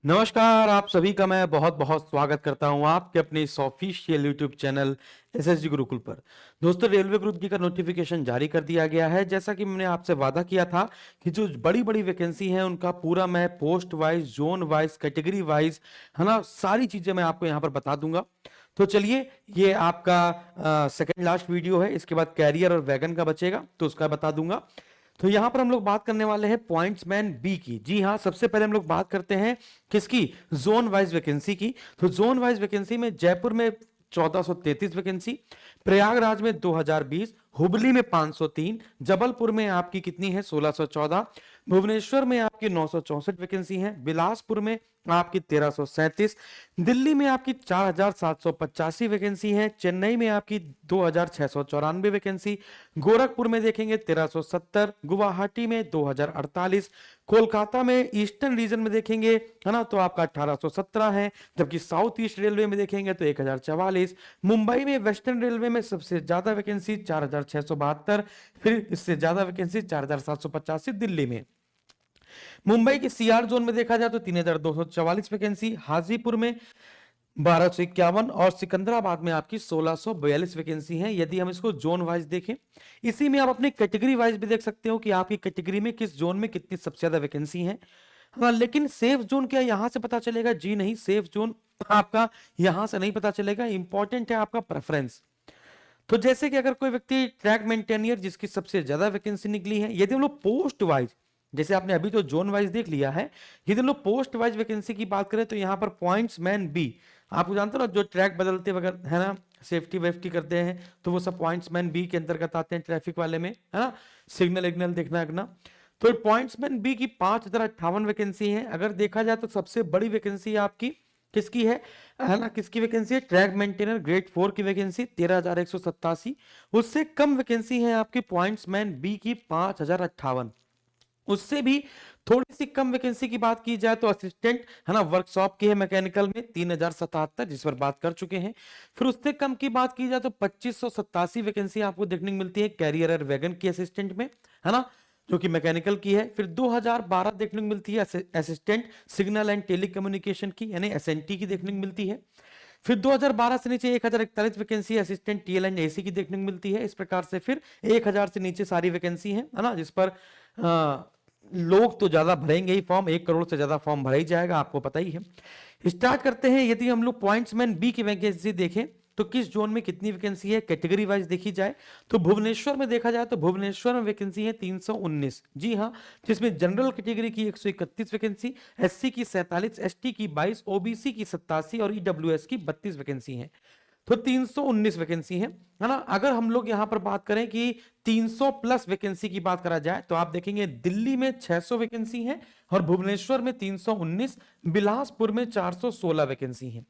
नमस्कार, आप सभी का मैं बहुत बहुत स्वागत करता हूं आपके अपने इस official YouTube channel SSG Gurukul पर। दोस्तों, रेलवे ग्रुप डी का नोटिफिकेशन जारी कर दिया गया है। जैसा कि मैंने आपसे वादा किया था कि जो बड़ी बड़ी वैकेंसी हैं उनका पूरा मैं post wise, zone wise, category wise, है ना, सारी चीजें मैं आपको यहाँ पर बता दूंगा। तो चलिए, ये आपका सेकेंड लास्ट वीडियो है। इसके बाद कैरियर और वैगन का बचेगा तो उसका बता दूंगा। तो यहां पर हम लोग बात करने वाले हैं पॉइंट्समैन बी की। जी हां, सबसे पहले हम लोग बात करते हैं किसकी? जोन वाइज वैकेंसी की। तो जोन वाइज वैकेंसी में जयपुर में 1433 वैकेंसी, प्रयागराज में 2020, हुबली में 503, जबलपुर में आपकी कितनी है? 1614, भुवनेश्वर में आपकी 964 वैकेंसी है, बिलासपुर में आपकी 1337, दिल्ली में आपकी 4785 वैकेंसी है, चेन्नई में आपकी 2694 वैकेंसी, गोरखपुर में देखेंगे 1370, गुवाहाटी में 2048, कोलकाता में ईस्टर्न रीजन में देखेंगे, है ना, तो आपका 1817 है। जबकि साउथ ईस्ट रेलवे में देखेंगे तो 1044, मुंबई में वेस्टर्न रेलवे में सबसे ज्यादा वैकेंसी 4672, फिर इससे ज्यादा वैकेंसी 4785 दिल्ली में। मुंबई के सीआर जोन में देखा जाए तो 3244 वैकेंसी, हाजीपुर में 1251 और सिकंदराबाद में आपकी 1642 वैकेंसी है। यदि हम इसको जोन वाइज देखें, इसी में आप अपनी कैटेगरी वाइज भी देख सकते हो कि आपकी कैटेगरी में किस जोन में कितनी सबसे ज्यादा वैकेंसी है। हाँ, लेकिन सेफ जोन क्या यहां से पता चलेगा? जी नहीं, सेफ जोन आपका यहां से नहीं पता चलेगा। इंपॉर्टेंट है आपका प्रेफरेंस। तो जैसे कि अगर कोई व्यक्ति ट्रैक मेंटेनियर जिसकी सबसे ज्यादा वैकेंसी निकली है, यदि हम लोग पोस्ट वाइज, जैसे आपने अभी तो जोन वाइज देख लिया है, यदि हम लोग पोस्ट वाइज वैकेंसी की बात करें तो यहां पर पॉइंट्स मैन बी, आपको जानते हो ना, जो ट्रैक बदलते वगैरह है ना, सेफ्टी वेफ्टी करते हैं, तो वो सब पॉइंट्स मैन बी के अंतर्गत आते हैं, ट्रैफिक वाले में, है ना, सिग्नल इग्नल देखना रखना। तो पॉइंट्स मैन बी की 5058 वैकेंसी है। अगर देखा जाए तो सबसे बड़ी वैकेंसी आपकी किसकी है ना, किसकी वैकेंसी है? ट्रैक मेंटेनर ग्रेड 4 की वैकेंसी 13187। उससे कम वैकेंसी है आपकी पॉइंट्समैन बी की 5058। उससे भी थोड़ी सी कम वैकेंसी की बात की जाए तो असिस्टेंट, है ना, वर्कशॉप की है मैकेनिकल में 3077, जिस पर बात कर चुके हैं। फिर उससे कम की बात की जाए तो 2587 वैकेंसी आपको देखने को मिलती है कैरियर और वैगन की असिस्टेंट में, है ना, जो कि मैकेनिकल की है। फिर 2012 देखने को मिलती है असिस्टेंट सिग्नल एंड टेलीकम्युनिकेशन की, यानी एसएनटी की देखने को मिलती है। फिर 2012 से नीचे 1041 vacancy assistant TL and AC की देखने को मिलती है। इस प्रकार से फिर 1000 से नीचे सारी वैकेंसी है ना, जिस पर लोग तो ज्यादा भरेंगे ही फॉर्म, 1 करोड़ से ज्यादा फॉर्म भरा ही जाएगा, आपको पता ही है। स्टार्ट करते हैं। यदि हम लोग पॉइंट्समैन बी की वैकेंसी देखें तो किस जोन में कितनी वैकेंसी है, कैटेगरी वाइज देखी जाए तो भुवनेश्वर में देखा जाए तो भुवनेश्वर में वैकेंसी है 319। जी हाँ, जिसमें जनरल कैटेगरी की 131 वैकेंसी, एससी की 47, एसटी की 22, ओबीसी की 87 और ईडब्ल्यूएस की 32 वैकेंसी है। तो 319 वैकेंसी है ना। अगर हम लोग यहां पर बात करें कि 300 प्लस वैकेंसी की बात करा जाए तो आप देखेंगे दिल्ली में 600 वैकेंसी है और भुवनेश्वर में 319, बिलासपुर में 416 वैकेंसी है।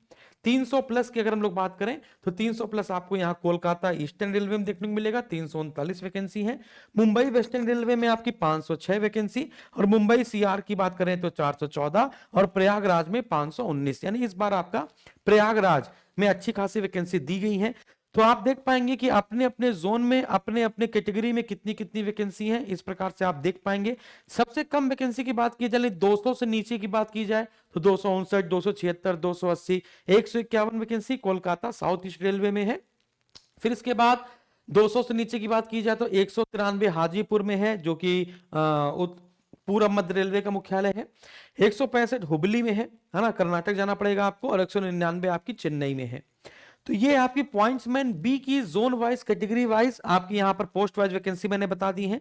300 प्लस की अगर हम लोग बात करें तो 300 प्लस आपको यहां कोलकाता ईस्टर्न रेलवे में देखने को मिलेगा, 339 वैकेंसी है। मुंबई वेस्टर्न रेलवे में आपकी 506 वैकेंसी और मुंबई सीआर की बात करें तो 414 और प्रयागराज में 519, यानी इस बार आपका प्रयागराज में अच्छी खासी वैकेंसी दी गई है। तो आप देख पाएंगे कि अपने अपने जोन में, अपने अपने कैटेगरी में कितनी कितनी वैकेंसी है, इस प्रकार से आप देख पाएंगे। सबसे कम वैकेंसी की बात की जाए, 200 से नीचे की बात की जाए तो 259, 276, 280, 151 vacancy Kolkata south east railway में है। फिर इसके बाद 200 से नीचे की बात की जाए तो 193 हाजीपुर में है, जो कि पूर्व मध्य रेलवे का मुख्यालय है। 165 हुबली में है ना, कर्नाटक जाना पड़ेगा आपको, और 199 आपकी चेन्नई में है। तो ये आपकी पॉइंट्समैन बी की जोन वाइज, कैटेगरी वाइज आपकी यहां पर पोस्ट वाइज वैकेंसी मैंने बता दी है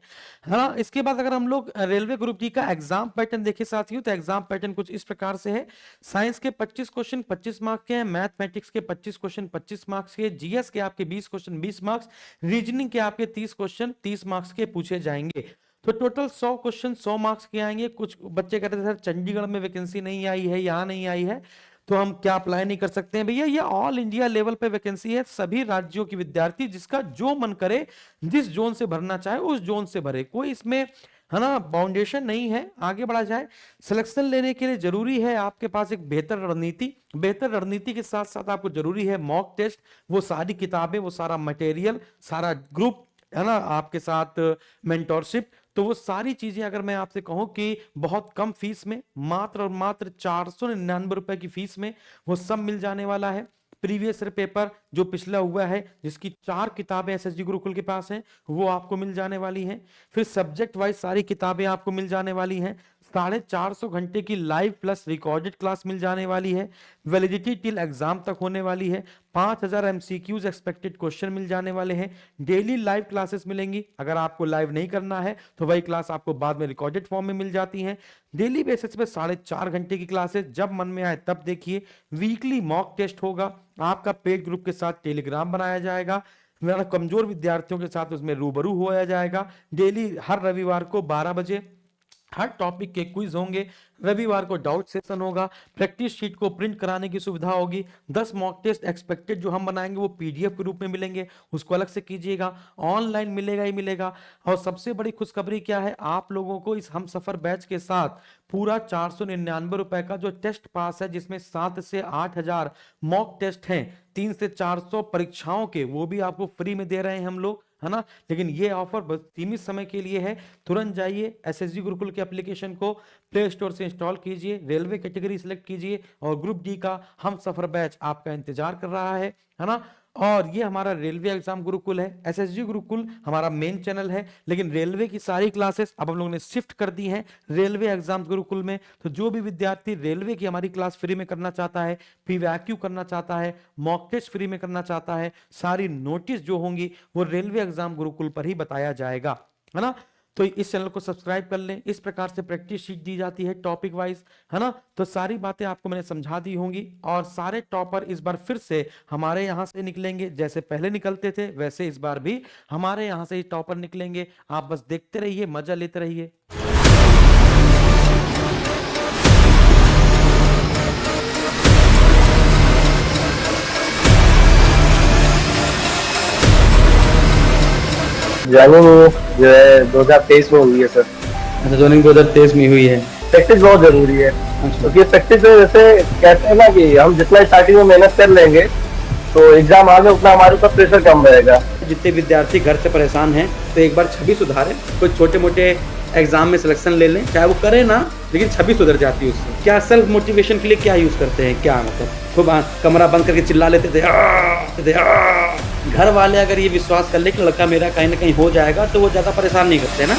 ना। इसके बाद अगर हम लोग रेलवे ग्रुप डी का एग्जाम पैटर्न देखें साथियों, तो एग्जाम पैटर्न कुछ इस प्रकार से है। साइंस के 25 क्वेश्चन 25 मार्क्स के हैं, मैथमेटिक्स के 25 क्वेश्चन 25 मार्क्स के, जीएस के आपके 20 क्वेश्चन 20 मार्क्स, रीजनिंग के आपके 30 क्वेश्चन 30 मार्क्स के पूछे जाएंगे। तो टोटल 100 क्वेश्चन 100 मार्क्स के आएंगे। कुछ बच्चे कहते हैं सर चंडीगढ़ में वैकेंसी नहीं आई है, यहां नहीं आई है, तो हम क्या अप्लाई नहीं कर सकते हैं? भैया, ये ऑल इंडिया लेवल पे वैकेंसी है। सभी राज्यों के विद्यार्थी जिसका जो मन करे, जिस जोन से भरना चाहे उस जोन से भरे, कोई इसमें, है ना, बाउंडेशन नहीं है, आगे बढ़ा जाए। सिलेक्शन लेने के लिए जरूरी है आपके पास एक बेहतर रणनीति। बेहतर रणनीति के साथ साथ आपको जरूरी है मॉक टेस्ट, वो सारी किताबें, वो सारा मटेरियल, सारा ग्रुप, है ना, आपके साथ मेंटोरशिप। तो वो सारी चीजें अगर मैं आपसे कहूं कि बहुत कम फीस में, मात्र और मात्र 499 रुपए की फीस में वो सब मिल जाने वाला है। प्रीवियस ईयर पेपर जो पिछला हुआ है, जिसकी 4 किताबें एसएसजी गुरुकुल के पास हैं, वो आपको मिल जाने वाली हैं। फिर सब्जेक्ट वाइज सारी किताबें आपको मिल जाने वाली हैं। 450 घंटे की लाइव प्लस रिकॉर्डेड क्लास मिल जाने वाली है। वैलिडिटी टिल एग्जाम तक होने वाली है। 5000 एमसीक्यूज एक्सपेक्टेड क्वेश्चन मिल जाने वाले हैं। डेली लाइव क्लासेस मिलेंगी। अगर आपको लाइव नहीं करना है तो वही क्लास आपको बाद में रिकॉर्डेड फॉर्म में मिल जाती है। डेली बेसिस पे 4.5 घंटे की क्लासेस, जब मन में आए तब देखिए। वीकली मॉक टेस्ट होगा। आपका पेड ग्रुप के साथ टेलीग्राम बनाया जाएगा। मेरा कमजोर विद्यार्थियों के साथ उसमें रूबरू होया जाएगा। डेली हर रविवार को 12 बजे हर टॉपिक के क्विज होंगे। रविवार को डाउट सेशन होगा। प्रैक्टिस शीट को प्रिंट कराने की सुविधा होगी। 10 मॉक टेस्ट एक्सपेक्टेड जो हम बनाएंगे वो पीडीएफ के रूप में मिलेंगे, उसको अलग से कीजिएगा। ऑनलाइन मिलेगा ही मिलेगा। और सबसे बड़ी खुशखबरी क्या है, आप लोगों को इस हम सफर बैच के साथ पूरा 499 रुपए का जो टेस्ट पास है, जिसमें 7 से 8000 मॉक टेस्ट हैं, 3 से 400 परीक्षाओं के, वो भी आपको फ्री में दे रहे हैं हम लोग, है ना। लेकिन ये ऑफर बस सीमित समय के लिए है। तुरंत जाइए एसएसजी गुरुकुल के एप्लीकेशन को प्ले स्टोर से इंस्टॉल कीजिए, रेलवे कैटेगरी सिलेक्ट कीजिए और ग्रुप डी का हम सफर बैच आपका इंतजार कर रहा है ना। और ये हमारा रेलवे एग्जाम गुरुकुल है। एसएसजी गुरुकुल हमारा मेन चैनल है, लेकिन रेलवे की सारी क्लासेस अब हम लोगों ने शिफ्ट कर दी हैं रेलवे एग्जाम गुरुकुल में। तो जो भी विद्यार्थी रेलवे की हमारी क्लास फ्री में करना चाहता है, पीवैक्यू करना चाहता है, मॉक टेस्ट फ्री में करना चाहता है, सारी नोटिस जो होंगी वो रेलवे एग्जाम गुरुकुल पर ही बताया जाएगा, है ना। तो इस चैनल को सब्सक्राइब कर लें। इस प्रकार से प्रैक्टिस शीट दी जाती है टॉपिक वाइज, है ना। तो सारी बातें आपको मैंने समझा दी होंगी। और सारे टॉपर इस बार फिर से हमारे यहां से निकलेंगे। जैसे पहले निकलते थे वैसे इस बार भी हमारे यहां से टॉपर निकलेंगे। आप बस देखते रहिए, मजा लेते रहिए। ज्वाइनिंग जो है 2023 में हुई है सर। अच्छा, ज्वाइनिंग 2023 में हुई है। प्रैक्टिस बहुत जरूरी है, अच्छा। क्योंकि प्रैक्टिस में जैसे कहते हैं ना कि हम जितना स्टार्टिंग में मेहनत कर लेंगे तो एग्जाम आगे उतना हमारे ऊपर प्रेशर कम रहेगा। जितने विद्यार्थी घर से परेशान हैं तो एक बार छवि सुधारें। कोई छोटे मोटे एग्जाम में सिलेक्शन ले लें, चाहे वो करें ना, लेकिन छवि सुधर जाती है उससे। क्या सेल्फ मोटिवेशन के लिए क्या यूज करते हैं, क्या मतलब खूब कमरा बंद करके चिल्ला लेते थे, घर वाले अगर ये विश्वास कर ले कि लड़का मेरा कहीं ना कहीं हो जाएगा तो वो ज्यादा परेशान नहीं करते ना।